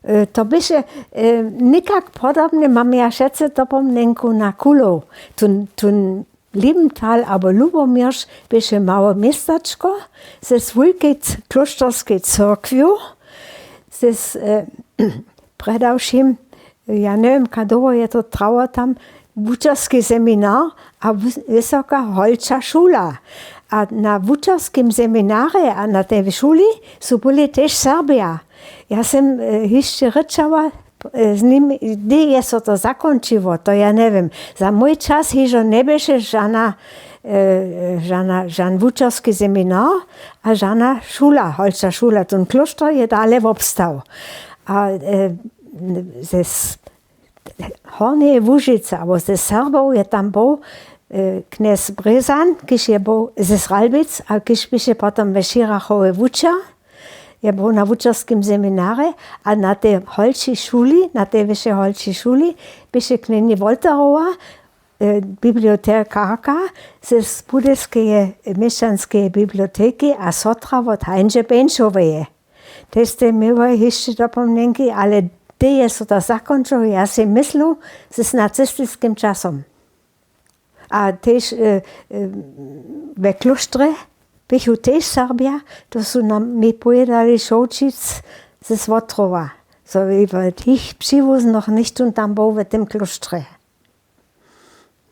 To byše nikak podobne, mam ja všetce to pomnenku na Kulov. Tun Liebenthal, aber Lubomirz byše malo miestačko ze svojkej kloštorskej cyrkviu, ze predavším, ja neviem, kadovo je to travo tam, vučarský seminár a vysoká holča šula. A na vučarskim semináre a na tej šuli sú boli tež Serbia. Ja som ešte rečala s ním, kde je to zakončivo, to ja neviem. Za môj čas hižo nebeše žan vučarský seminár a žana šula, holča šula. Ten kloštor je dále obstav. A ze Hornej Łužice, alebo ze Serbov je tam bol kněz Brezan, když je bol ze Sralbic a když byše potom ve Širachove vuča, je bol na vučarskim semináre a na tej holči šuli, na tej vyššej holči šuli, byše kněni Volterova, bibliotekarka ze Budeskej měšťanskej biblioteky a sotra od Heinže Benšoveje. To ste miłe ještě dopomnenky, ale kde je to zakončilo, ja si myslel, s nacistickým časom. A tež ve kloštre bychu tež Serbia, to sú nám mi povedali Šoučic ze Svotrova. So wie tých přivóz noch nicht und tam bol v tom kloštre.